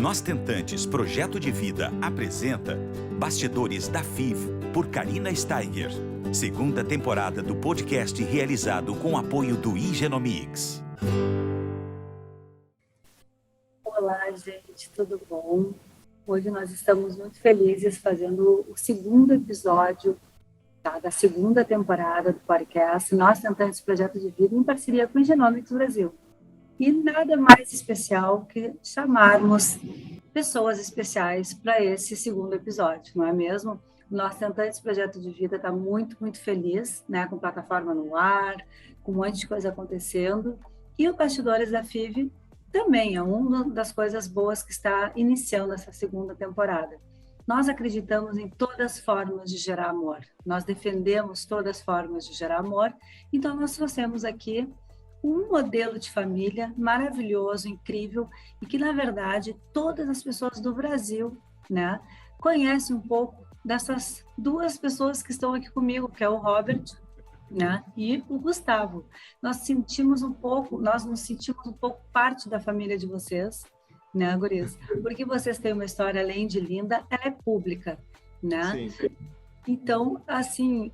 Nós Tentantes Projeto de Vida apresenta Bastidores da FIV, por Karina Steiger. Segunda temporada do podcast realizado com apoio do Igenomics. Olá, gente, tudo bom? Hoje nós estamos muito felizes fazendo o segundo episódio da segunda temporada do podcast Nós Tentantes Projeto de Vida em parceria com o Igenomics Brasil. E nada mais especial que chamarmos pessoas especiais para esse segundo episódio, não é mesmo? O Nós Tentantes Projeto de Vida está muito, muito feliz, né, com plataforma no ar, com um monte de coisa acontecendo. E o Bastidores da FIV também é uma das coisas boas que está iniciando essa segunda temporada. Nós acreditamos em todas as formas de gerar amor. Nós defendemos todas as formas de gerar amor. Então, nós trouxemos aqui um modelo de família maravilhoso, incrível, e que, na verdade, todas as pessoas do Brasil, né, conhecem um pouco dessas duas pessoas que estão aqui comigo, que é o Robert, né, e o Gustavo. Nós nos sentimos um pouco parte da família de vocês, né, guris? Porque vocês têm uma história, além de linda, ela é pública, né? Sim. Então, assim,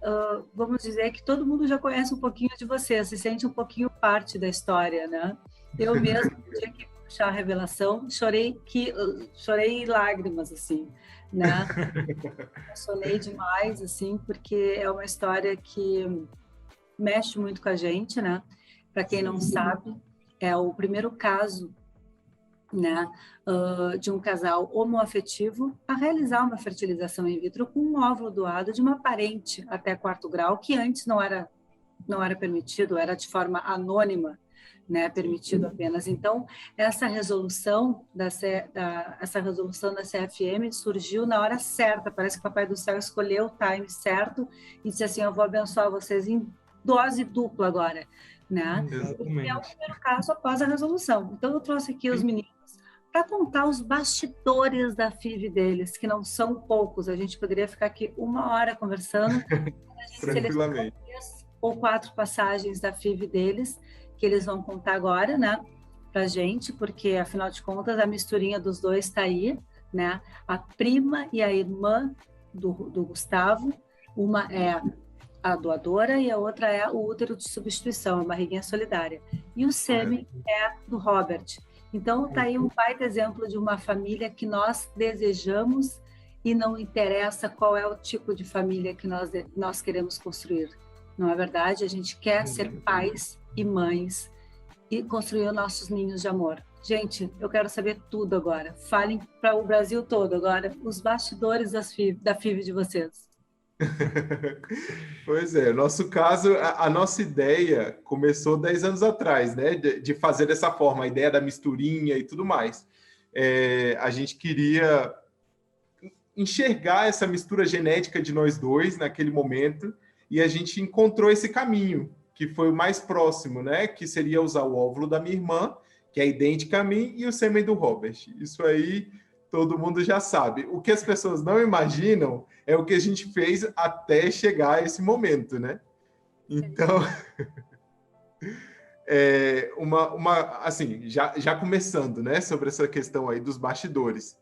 vamos dizer que todo mundo já conhece um pouquinho de você, se sente um pouquinho parte da história, né? Eu mesmo, no dia que puxar a revelação, chorei lágrimas, assim, né? Chorei demais, assim, porque é uma história que mexe muito com a gente, né? Para quem não sabe, é o primeiro caso, né, de um casal homoafetivo a realizar uma fertilização in vitro com um óvulo doado de uma parente até 4º grau, que antes não era permitido, era de forma anônima, né, permitido apenas. Então, essa resolução da CFM surgiu na hora certa, parece que o Papai do Céu escolheu o time certo e disse assim, eu vou abençoar vocês em dose dupla agora, né? E é o primeiro caso após a resolução. Então, eu trouxe aqui os meninos para contar os bastidores da FIV deles, que não são poucos. A gente poderia ficar aqui 1 hora conversando. Tranquilamente. 3 ou 4 passagens da FIV deles, que eles vão contar agora, né, para a gente, porque, afinal de contas, a misturinha dos dois está aí, né? A prima e a irmã do Gustavo, uma é a doadora e a outra é o útero de substituição, a barriguinha solidária. E o sêmen é do Robert. Então, está aí um baita exemplo de uma família que nós desejamos e não interessa qual é o tipo de família que nós queremos construir. Não é verdade? A gente quer ser pais e mães e construir nossos ninhos de amor. Gente, eu quero saber tudo agora. Falem para o Brasil todo agora os bastidores da FIV de vocês. Pois é, nosso caso, a nossa ideia começou 10 anos atrás, né, de fazer dessa forma, a ideia da misturinha e tudo mais. A gente queria enxergar essa mistura genética de nós dois naquele momento e a gente encontrou esse caminho, que foi o mais próximo, né, que seria usar o óvulo da minha irmã, que é idêntica a mim, e o sêmen do Robert. Isso aí todo mundo já sabe. O que as pessoas não imaginam é o que a gente fez até chegar a esse momento, né? Então, assim, já começando, né, sobre essa questão aí dos bastidores.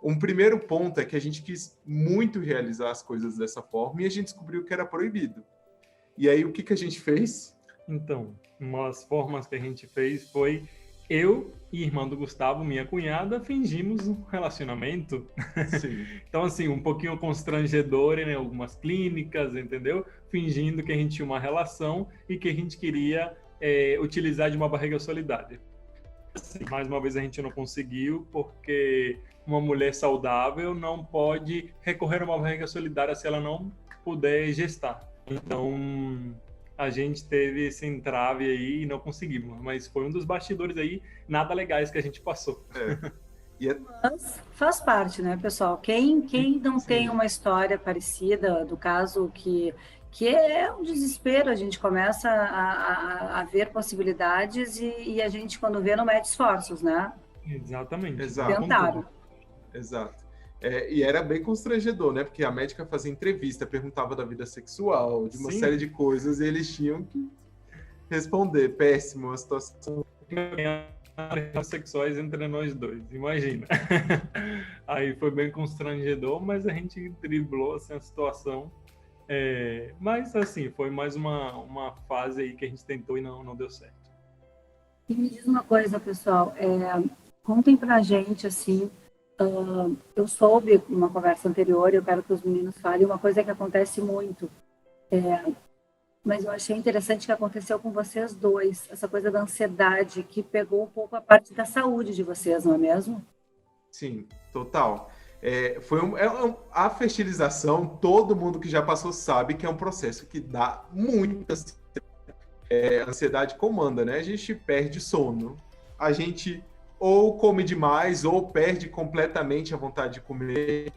Um primeiro ponto é que a gente quis muito realizar as coisas dessa forma e a gente descobriu que era proibido. E aí, o que a gente fez? Então, uma das formas que a gente fez foi eu e irmã do Gustavo, minha cunhada, fingimos um relacionamento. Sim. Então, assim, um pouquinho constrangedor em algumas clínicas, entendeu? Fingindo que a gente tinha uma relação e que a gente queria utilizar de uma barriga solidária. Assim, mais uma vez a gente não conseguiu, porque uma mulher saudável não pode recorrer a uma barriga solidária se ela não puder gestar. Então, a gente teve esse entrave aí e não conseguimos, mas foi um dos bastidores aí nada legais que a gente passou. Mas faz parte, né, pessoal? Quem não tem uma história parecida do caso que é um desespero, a gente começa a ver possibilidades e a gente, quando vê, não mede esforços, né? Exatamente. Tentaram. Exato. E era bem constrangedor, né? Porque a médica fazia entrevista, perguntava da vida sexual, de uma série de coisas, e eles tinham que responder. Péssimo a situação. sexuais entre nós dois, imagina. Aí foi bem constrangedor, mas a gente driblou assim, a situação. Mas assim, foi mais uma fase aí que a gente tentou e não deu certo. E me diz uma coisa, pessoal, contem pra gente, assim, eu soube numa conversa anterior, eu quero que os meninos falem, uma coisa que acontece muito, mas eu achei interessante que aconteceu com vocês dois, essa coisa da ansiedade que pegou um pouco a parte da saúde de vocês, não é mesmo? Sim, total. A fertilização, todo mundo que já passou sabe que é um processo que dá muita a ansiedade comanda, né? A gente perde sono, a gente ou come demais ou perde completamente a vontade de comer.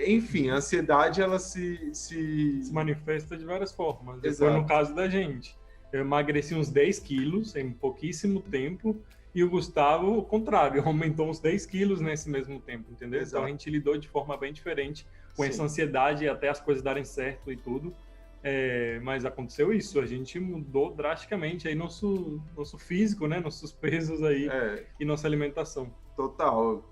Enfim, a ansiedade, ela se manifesta de várias formas. Exato. Foi no caso da gente. Eu emagreci uns 10 quilos em pouquíssimo tempo e o Gustavo, o contrário, aumentou uns 10 quilos nesse mesmo tempo, entendeu? Exato. Então a gente lidou de forma bem diferente com Sim. essa ansiedade até as coisas darem certo e tudo. Mas aconteceu isso, a gente mudou drasticamente aí nosso físico, né? Nossos pesos aí e nossa alimentação. Total.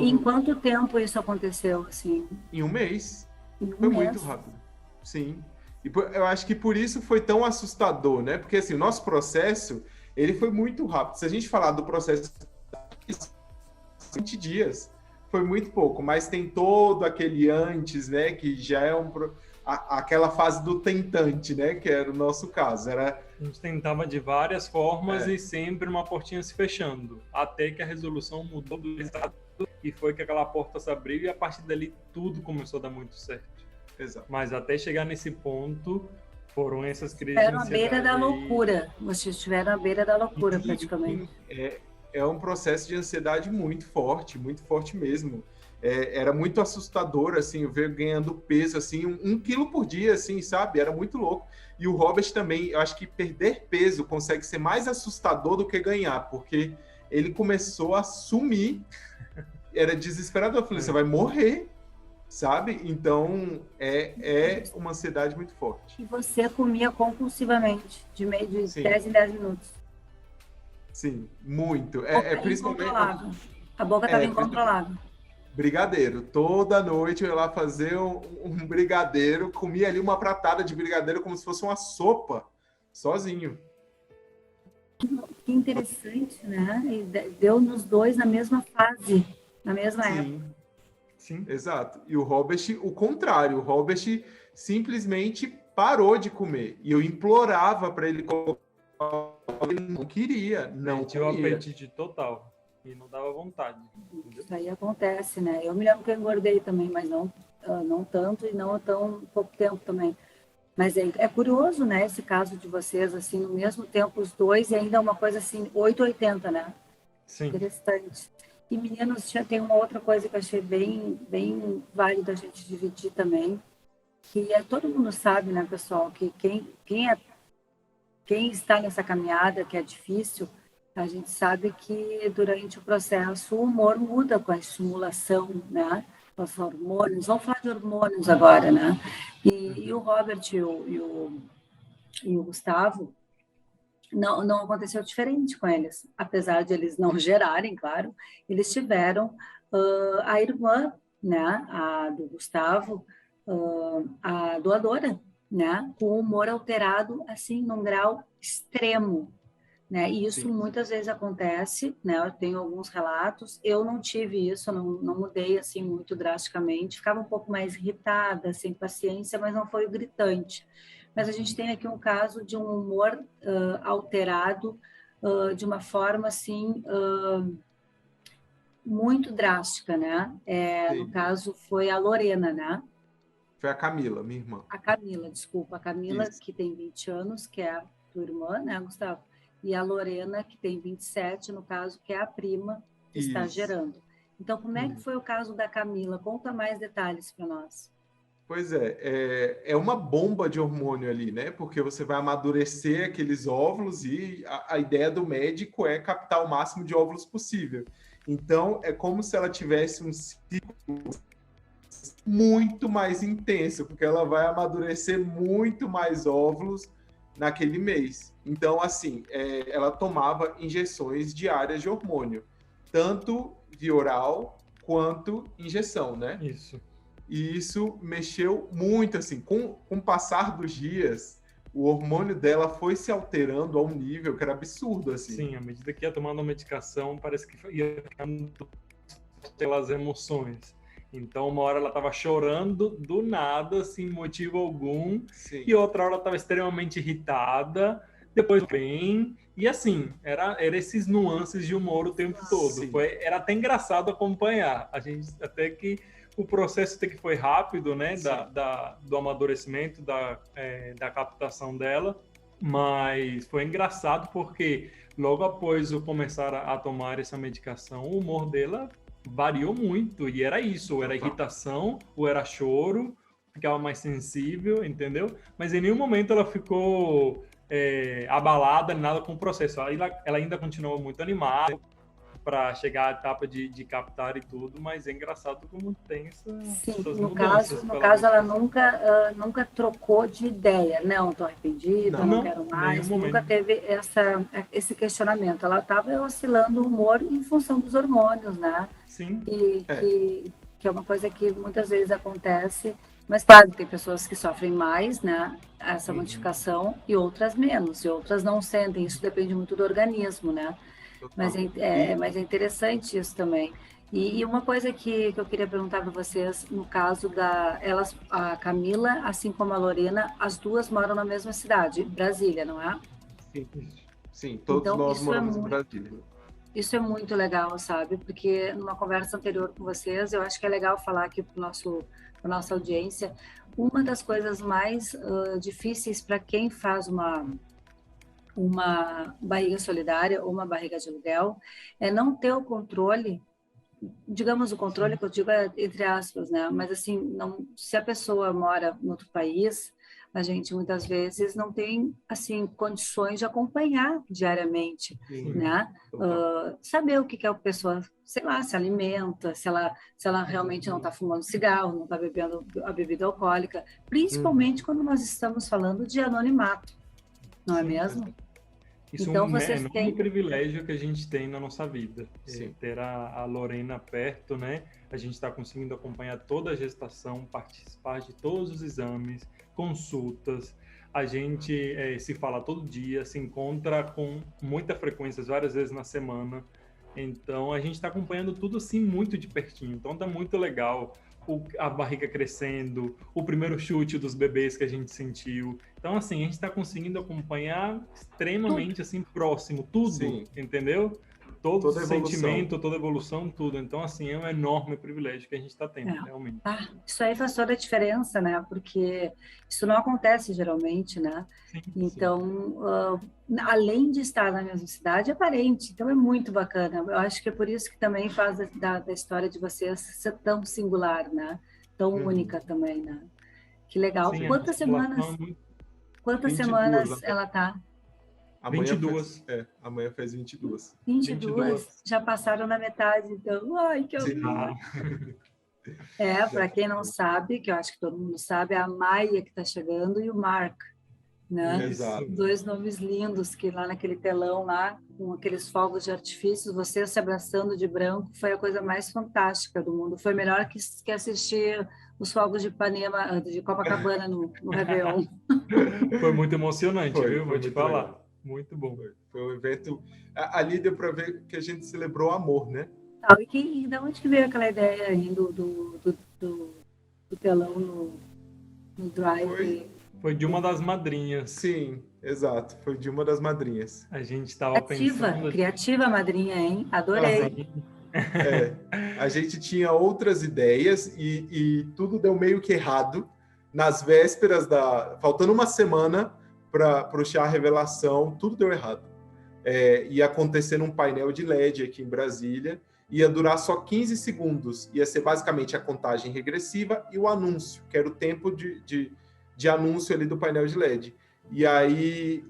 Em quanto tempo isso aconteceu, assim? Em um mês. Em um Foi mês? muito rápido. Sim. E eu acho que por isso foi tão assustador, né? Porque assim, o nosso processo, ele foi muito rápido. Se a gente falar do processo de 20 dias, foi muito pouco, mas tem todo aquele antes, né? Que já é aquela fase do tentante, né? Que era o nosso caso. A gente tentava de várias formas e sempre uma portinha se fechando, até que a resolução mudou do resultado e foi que aquela porta se abriu e a partir dali tudo começou a dar muito certo. Exato. Mas até chegar nesse ponto, foram essas crises de ansiedade. Estiveram à beira da loucura. Vocês estiveram à beira da loucura, praticamente. É um processo de ansiedade muito forte mesmo. Era muito assustador, assim, ver ganhando peso, assim, 1 quilo por dia, assim, sabe? Era muito louco. E o Robert também, eu acho que perder peso consegue ser mais assustador do que ganhar, porque ele começou a sumir, era desesperador. Eu falei, você vai morrer, sabe? Então, é uma ansiedade muito forte. E você comia compulsivamente, de 10 em 10 minutos. Sim, muito. Principalmente... A boca estava incontrolável. Brigadeiro. Toda noite eu ia lá fazer um brigadeiro, comia ali uma pratada de brigadeiro como se fosse uma sopa, sozinho. Que interessante, né? E deu nos dois na mesma fase, na mesma época. Sim, exato. E o Robert, o contrário, o Robert simplesmente parou de comer. E eu implorava para ele colocar, ele não queria, não tinha o apetite total. E não dava vontade. Isso aí acontece, né? Eu me lembro que eu engordei também, mas não tanto e não há tão pouco tempo também. Mas é curioso, né? Esse caso de vocês, assim, no mesmo tempo os dois e ainda uma coisa assim, 880, né? Sim. Interessante. E meninos, já tem uma outra coisa que eu achei bem válido a gente dividir também, que todo mundo sabe, né, pessoal, que quem está nessa caminhada, que é difícil, a gente sabe que durante o processo o humor muda com a estimulação, né? Os hormônios, vamos falar de hormônios agora, né? E o Robert e o Gustavo, não aconteceu diferente com eles, apesar de eles não gerarem, claro, eles tiveram a irmã, né? A do Gustavo, a doadora, né? Com o humor alterado, assim, num grau extremo. Né? E isso muitas vezes acontece, né? Eu tenho alguns relatos, eu não tive isso, não mudei assim muito drasticamente, ficava um pouco mais irritada, sem paciência, mas não foi o gritante. Mas a gente tem aqui um caso de um humor alterado de uma forma assim muito drástica, né? No caso foi a Lorena, né? Foi a Camila, minha irmã. A Camila, desculpa, a Camila que tem 20 anos, que é a tua irmã, né, Gustavo? E a Lorena, que tem 27, no caso, que é a prima que está gerando. Então, como é que foi o caso da Camila? Conta mais detalhes para nós. Pois é uma bomba de hormônio ali, né? Porque você vai amadurecer aqueles óvulos e a ideia do médico é captar o máximo de óvulos possível. Então, é como se ela tivesse um ciclo muito mais intenso, porque ela vai amadurecer muito mais óvulos naquele mês. Então, assim, ela tomava injeções diárias de hormônio, tanto via oral quanto injeção, né? Isso. E isso mexeu muito, assim, com o passar dos dias, o hormônio dela foi se alterando a um nível que era absurdo, assim. Sim, à medida que ia tomando a medicação, parece que ia ficando pelas emoções. Então, uma hora ela estava chorando do nada, sem motivo algum, Sim. e outra hora ela estava extremamente irritada, depois bem, e assim, era esses nuances de humor o tempo todo. Era até engraçado acompanhar. A gente, até que o processo até que foi rápido, né, do amadurecimento, da captação dela, mas foi engraçado porque logo após eu começar a tomar essa medicação, o humor dela variou muito, e era isso, ou era irritação, ou era choro, ficava mais sensível, entendeu? Mas em nenhum momento ela ficou abalada, nada com o processo. Ela ainda continuou muito animada para chegar à etapa de captar e tudo, mas é engraçado como tem essas mudanças. No caso ela nunca trocou de ideia, não, estou arrependida, não quero mais, nunca teve esse questionamento. Ela estava oscilando o humor em função dos hormônios, né? Sim. Que é uma coisa que muitas vezes acontece, mas claro, tem pessoas que sofrem mais, né, essa modificação, e outras menos, e outras não sentem, isso depende muito do organismo, né? Mas é interessante isso também. E uma coisa que eu queria perguntar para vocês, no caso a Camila, assim como a Lorena, as duas moram na mesma cidade, Brasília, não é? Sim, todos então, nós moramos em Brasília. Isso é muito legal, sabe? Porque numa conversa anterior com vocês, eu acho que é legal falar aqui para nossa audiência, uma das coisas mais difíceis para quem faz uma barriga solidária ou uma barriga de aluguel é não ter o controle, digamos o controle que eu digo entre aspas, né? Mas assim, se a pessoa mora em outro país, a gente muitas vezes não tem assim condições de acompanhar diariamente, né? Saber o que a pessoa, sei lá, se alimenta, se ela realmente não está fumando cigarro, não está bebendo a bebida alcoólica, principalmente quando nós estamos falando de anonimato, não é mesmo? Isso então, vocês têm um privilégio que a gente tem na nossa vida. Ter a Lorena perto, né? A gente está conseguindo acompanhar toda a gestação, participar de todos os exames, consultas. A gente se fala todo dia, se encontra com muita frequência, várias vezes na semana. Então, a gente está acompanhando tudo assim muito de pertinho. Então, tá muito legal. A barriga crescendo, o primeiro chute dos bebês que a gente sentiu. Então, assim, a gente está conseguindo acompanhar extremamente assim, próximo, tudo, entendeu? Todo o sentimento, toda a evolução, tudo. Então, assim, é um enorme privilégio que a gente está tendo, realmente. Isso aí faz toda a diferença, né? Porque isso não acontece geralmente, né? Então, além de estar na mesma cidade, é parente. Então, é muito bacana. Eu acho que é por isso que também faz da história de vocês ser tão singular, né? Tão única também, né? Que legal. Sim, quantas semanas ela tá? Amanhã 22. Amanhã faz 22. 22? Já passaram na metade, então. Ai, que horror. Para quem não sabe, que eu acho que todo mundo sabe, é a Maia que está chegando e o Mark, né? Exato. Dois nomes lindos que lá naquele telão lá, com aqueles fogos de artifício, vocês se abraçando de branco, foi a coisa mais fantástica do mundo. Foi melhor que assistir os fogos de Ipanema, de Copacabana no Réveillon. Foi muito emocionante, viu? Vou te falar. Legal. Muito bom. Foi um evento... Ali deu para ver que a gente celebrou o amor, né? E de onde que veio aquela ideia aí do telão no drive? Foi de uma das madrinhas. Sim, exato. Foi de uma das madrinhas. A gente estava pensando... Criativa madrinha, hein? Adorei. A gente tinha outras ideias e tudo deu meio que errado. Nas vésperas faltando uma semana para o chá revelação, tudo deu errado. Ia acontecer num painel de LED aqui em Brasília, ia durar só 15 segundos, ia ser basicamente a contagem regressiva e o anúncio, que era o tempo de anúncio ali do painel de LED. E aí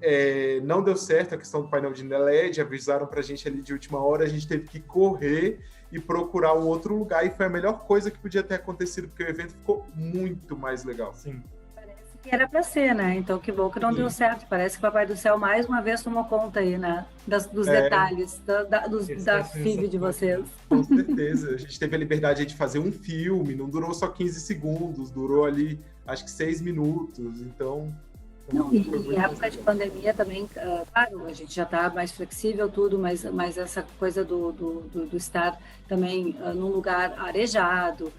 não deu certo a questão do painel de LED, avisaram para a gente ali de última hora, a gente teve que correr e procurar um outro lugar, e foi a melhor coisa que podia ter acontecido, porque o evento ficou muito mais legal. Sim. Parece Era para ser, né? Então, que bom que não deu certo. Parece que o Papai do Céu mais uma vez tomou conta aí, né? Dos detalhes, da FIV de vocês. Com certeza. A gente teve a liberdade de fazer um filme, não durou só 15 segundos, durou ali, acho que 6 minutos. Então... Não, e em época de pandemia também, claro, a gente já está mais flexível tudo, mas essa coisa do estar também num lugar arejado,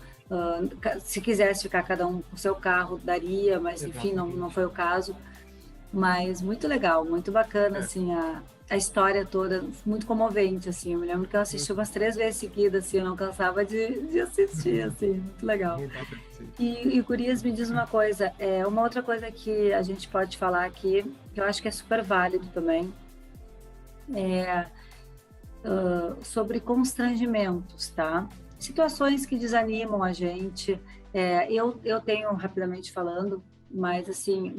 se quisesse ficar cada um com o seu carro, daria, mas enfim, não foi o caso. Mas muito legal, muito bacana, assim, a história toda, muito comovente, assim. Eu me lembro que eu assisti umas 3 vezes seguidas, assim, eu não cansava de assistir, assim, muito legal. E Gurias, me diz uma coisa, uma outra coisa que a gente pode falar aqui, que eu acho que é super válido também, sobre constrangimentos, tá? Situações que desanimam a gente. Eu tenho, rapidamente falando, mas assim,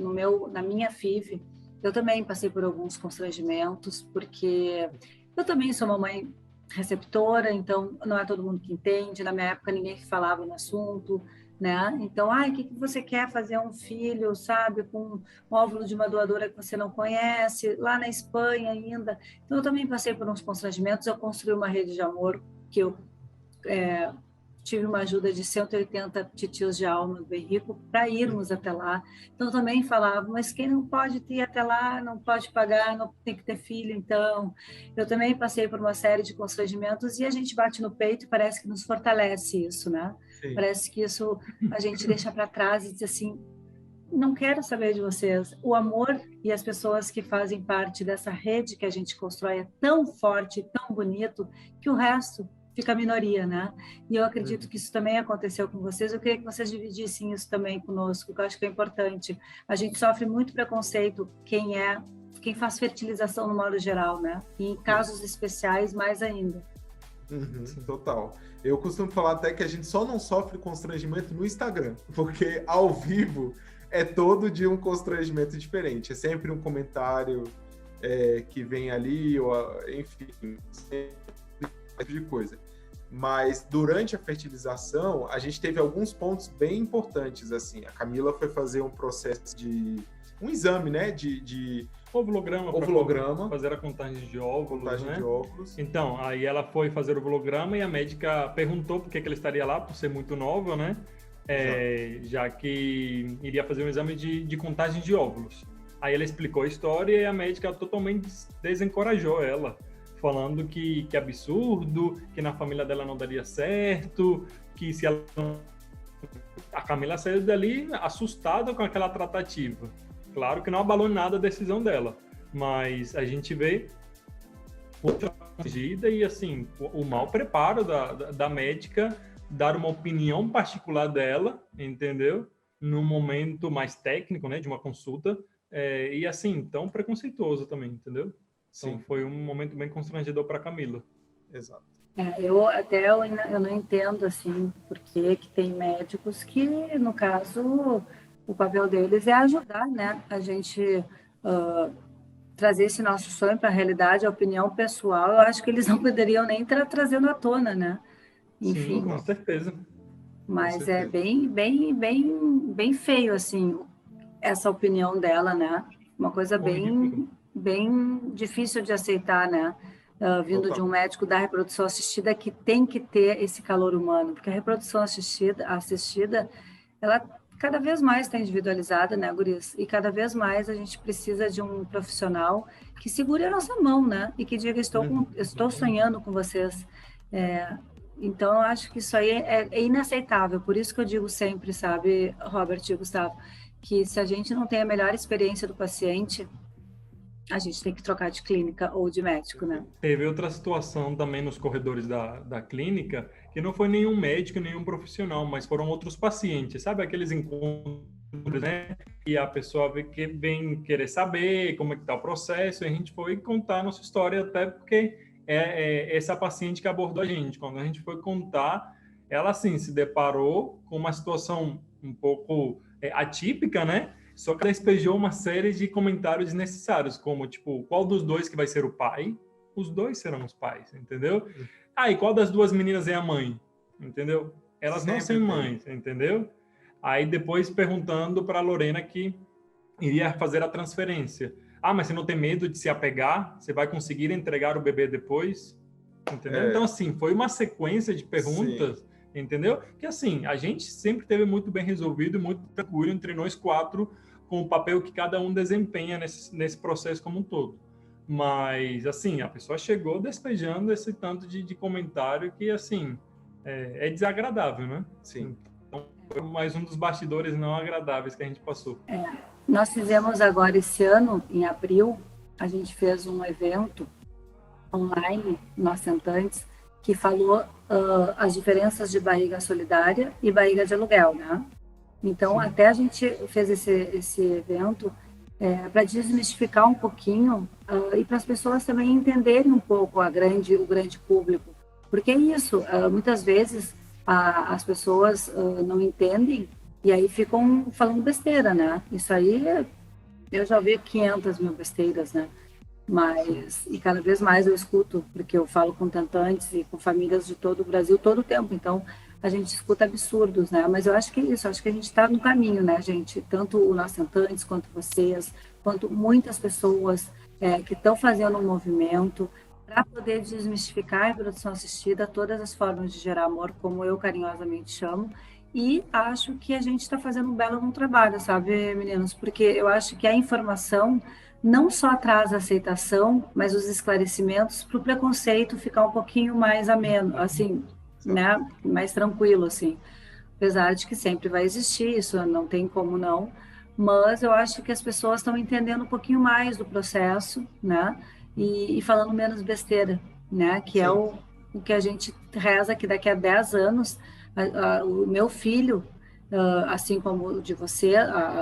na minha FIV, eu também passei por alguns constrangimentos, porque eu também sou uma mãe receptora, então não é todo mundo que entende. Na minha época, ninguém falava no assunto, né? Então, o que você quer fazer um filho, sabe, com um óvulo de uma doadora que você não conhece, lá na Espanha ainda. Então, eu também passei por uns constrangimentos. Eu construí uma rede de amor que eu tive uma ajuda de 180 titios de alma do Henrico para irmos até lá. Então, também falava, mas quem não pode ir até lá, não pode pagar, não tem que ter filho. Então, eu também passei por uma série de constrangimentos e a gente bate no peito e parece que nos fortalece isso, né? Sim. Parece que isso a gente deixa para trás e diz assim, não quero saber de vocês. O amor e as pessoas que fazem parte dessa rede que a gente constrói é tão forte, tão bonito, que o resto fica a minoria, né? E eu acredito que isso também aconteceu com vocês. Eu queria que vocês dividissem isso também conosco, que eu acho que é importante. A gente sofre muito preconceito, quem faz fertilização no modo geral, né? E em casos especiais, mais ainda. Total. Eu costumo falar até que a gente só não sofre constrangimento no Instagram, porque ao vivo é todo dia um constrangimento diferente. É sempre um comentário que vem ali, ou enfim, sempre de coisa. Mas durante a fertilização, a gente teve alguns pontos bem importantes, assim. A Camila foi fazer um processo um exame, né, de ovulograma. Fazer a contagem de óvulos, né? De óvulos. Então, aí ela foi fazer o ovulograma e a médica perguntou por que ela estaria lá, por ser muito nova, né? Já que iria fazer um exame de contagem de óvulos. Aí ela explicou a história e a médica totalmente desencorajou ela, falando que absurdo, que na família dela não daria certo, que se ela... A Camila saiu dali assustada com aquela tratativa. Claro que não abalou nada a decisão dela, mas a gente vê outra agida e, assim, o mau preparo da médica dar uma opinião particular dela, entendeu? Num momento mais técnico, né, de uma consulta, e, assim, tão preconceituoso também, entendeu? Então, foi um momento bem constrangedor para a Camila. Exato. Eu não entendo, assim, porque que tem médicos que, no caso, o papel deles é ajudar, né? A gente trazer esse nosso sonho para a realidade, a opinião pessoal. Eu acho que eles não poderiam nem estar trazendo à tona, né? Enfim. Sim, com certeza. Mas é bem feio, assim, essa opinião dela, né? Uma coisa bem difícil de aceitar, né? Vindo de um médico da reprodução assistida que tem que ter esse calor humano, porque a reprodução assistida ela cada vez mais está individualizada, né, Guris? E cada vez mais a gente precisa de um profissional que segure a nossa mão, né? E que diga, estou sonhando com vocês. Então, eu acho que isso aí é inaceitável. Por isso que eu digo sempre, sabe, Robert e Gustavo, que se a gente não tem a melhor experiência do paciente, a gente tem que trocar de clínica ou de médico, né? Teve outra situação também nos corredores da clínica, que não foi nenhum médico, nenhum profissional, mas foram outros pacientes, sabe? Aqueles encontros, né? E a pessoa vem querer saber como é que tá o processo, e a gente foi contar a nossa história, até porque essa paciente que abordou a gente. Quando a gente foi contar, ela, assim, se deparou com uma situação um pouco atípica, né? Só que ela despejou uma série de comentários desnecessários, como, tipo, qual dos dois que vai ser o pai? Os dois serão os pais, entendeu? E qual das duas meninas é a mãe? Entendeu? Elas não são mães, entendeu? Aí depois perguntando para a Lorena que iria fazer a transferência. Mas você não tem medo de se apegar? Você vai conseguir entregar o bebê depois? Entendeu? Então, assim, foi uma sequência de perguntas, sim, entendeu? Que, assim, a gente sempre teve muito bem resolvido e muito tranquilo entre nós quatro, com o papel que cada um desempenha nesse processo como um todo. Mas, assim, a pessoa chegou despejando esse tanto de comentário que, assim, é desagradável, né? Sim. Então, foi mais um dos bastidores não agradáveis que a gente passou. Nós fizemos agora esse ano, em abril, a gente fez um evento online, nós tentantes, que falou as diferenças de barriga solidária e barriga de aluguel, né? Então, sim, até a gente fez esse evento para desmistificar um pouquinho e para as pessoas também entenderem um pouco o grande público. Porque é isso, muitas vezes as pessoas não entendem e aí ficam falando besteira, né? Isso aí, eu já ouvi 500 mil besteiras, né? Mas, e cada vez mais eu escuto, porque eu falo com tentantes e com famílias de todo o Brasil todo o tempo, então a gente escuta absurdos, né? Mas eu acho que é isso, acho que a gente está no caminho, né, gente? Tanto o Nós Tentantes, quanto vocês, quanto muitas pessoas que estão fazendo um movimento para poder desmistificar a reprodução assistida, todas as formas de gerar amor, como eu carinhosamente chamo, e acho que a gente está fazendo um belo trabalho, sabe, meninos? Porque eu acho que a informação não só traz a aceitação, mas os esclarecimentos para o preconceito ficar um pouquinho mais ameno, assim, né? Mais tranquilo, assim. Apesar de que sempre vai existir, isso não tem como não, mas eu acho que as pessoas estão entendendo um pouquinho mais do processo, né? E falando menos besteira, né? Que sim, é o que a gente reza que daqui a 10 anos, o meu filho, assim como o de você,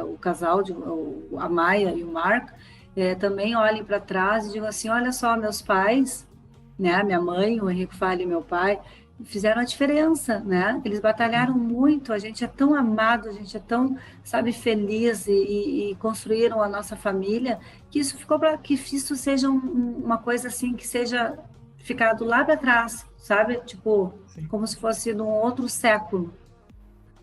o casal, a Maia e o Marco, também olhem para trás e digam assim, olha só, meus pais, né, minha mãe, o Henrique Falha e meu pai, fizeram a diferença, né? Eles batalharam muito, a gente é tão amado, a gente é tão, sabe, feliz e construíram a nossa família, que isso ficou para que isso seja uma coisa assim, que seja ficado lá para trás, sabe? Tipo, sim, como se fosse num outro século.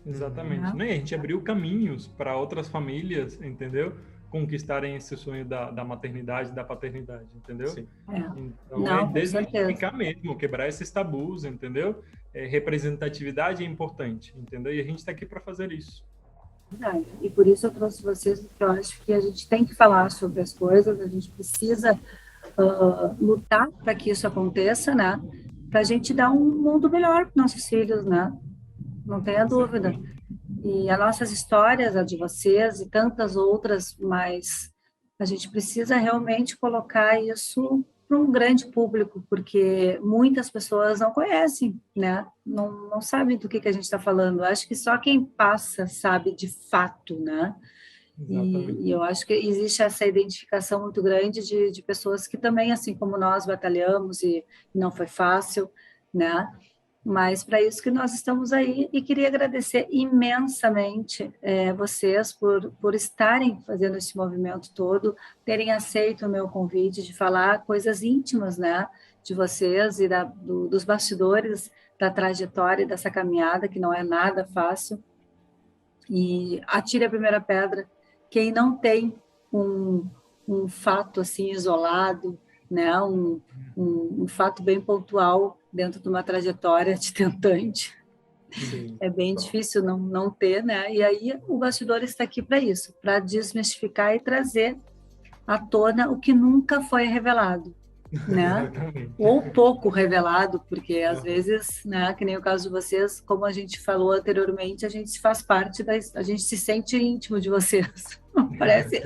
Exatamente. Né? E a gente abriu caminhos para outras famílias, entendeu? Conquistarem esse sonho da maternidade, da paternidade, entendeu? Sim. Então, não, desmistificar mesmo, quebrar esses tabus, entendeu? Representatividade é importante, entendeu? E a gente está aqui para fazer isso. Verdade. E por isso eu trouxe vocês, porque eu acho que a gente tem que falar sobre as coisas, a gente precisa lutar para que isso aconteça, né? Para a gente dar um mundo melhor para nossos filhos, né? Não tenha dúvida. E as nossas histórias, a de vocês e tantas outras, mas a gente precisa realmente colocar isso para um grande público, porque muitas pessoas não conhecem, né? Não sabem do que a gente está falando. Acho que só quem passa sabe de fato, né? E eu acho que existe essa identificação muito grande de pessoas que também, assim como nós, batalhamos e não foi fácil, né? Mas para isso que nós estamos aí e queria agradecer imensamente vocês por estarem fazendo esse movimento todo, terem aceito o meu convite de falar coisas íntimas, né, de vocês e dos bastidores da trajetória dessa caminhada, que não é nada fácil. E atire a primeira pedra quem não tem um fato assim isolado, né, um fato bem pontual dentro de uma trajetória de tentante. Sim. É bem difícil não ter, né? E aí o bastidor está aqui para isso, para desmistificar e trazer à tona o que nunca foi revelado, né? Ou pouco revelado, porque às vezes, né, que nem o caso de vocês, como a gente falou anteriormente, a gente faz parte a gente se sente íntimo de vocês. Parece,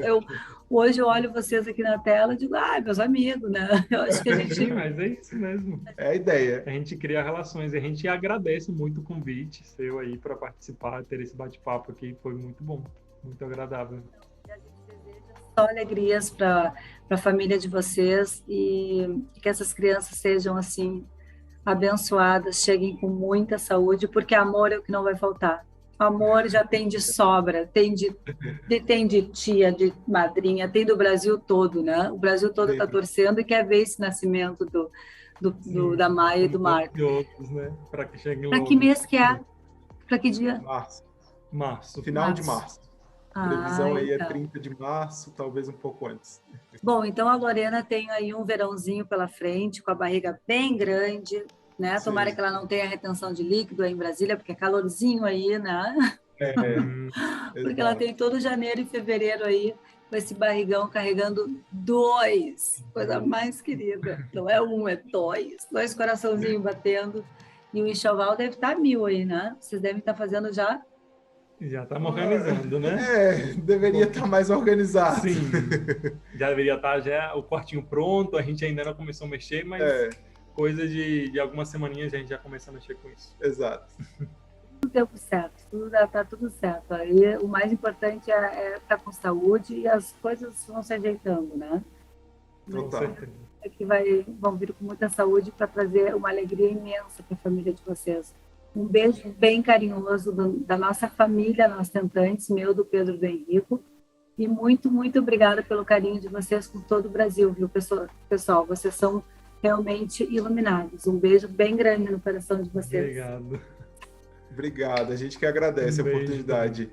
hoje eu olho vocês aqui na tela e digo, meus amigos, né? Eu acho que a gente... Sim, mas é isso mesmo. É a ideia. A gente cria relações e a gente agradece muito o convite seu aí para participar, ter esse bate-papo aqui, foi muito bom, muito agradável. E a gente deseja só alegrias para a família de vocês e que essas crianças sejam, assim, abençoadas, cheguem com muita saúde, porque amor é o que não vai faltar. Amor já tem de sobra, tem de tia, de madrinha, tem do Brasil todo, né? O Brasil todo está torcendo e quer ver esse nascimento da Maia e do Marco. Outros, né? Para que cheguem logo. Para que mês que é? Para que dia? Março. Final de março. A previsão aí é tá. 30 de março, talvez um pouco antes. Bom, então a Lorena tem aí um verãozinho pela frente, com a barriga bem grande, né? Sim. Tomara que ela não tenha retenção de líquido aí em Brasília, porque é calorzinho aí, né? Porque ela tem todo janeiro e fevereiro aí com esse barrigão carregando 2, coisa mais querida. Não é um, é 2 coraçãozinhos batendo. E o enxoval deve estar 1000 aí, né? Vocês devem estar fazendo já. Já estamos organizando, né? Deveria estar mais organizado. Sim, já deveria estar já o quartinho pronto, a gente ainda não começou a mexer, mas coisa de algumas semaninhas a gente já começa a mexer com isso. Exato. Tudo deu certo, tá tudo certo. Aí o mais importante é estar com saúde e as coisas vão se ajeitando, né? Com certeza. É que vão vir com muita saúde para trazer uma alegria imensa para a família de vocês. Um beijo bem carinhoso da nossa família, nós tentantes, meu, do Pedro do Henrico. E muito, muito obrigada pelo carinho de vocês com todo o Brasil, viu, pessoal? Vocês são realmente iluminados. Um beijo bem grande no coração de vocês. Obrigado. Obrigado, a gente que agradece a oportunidade.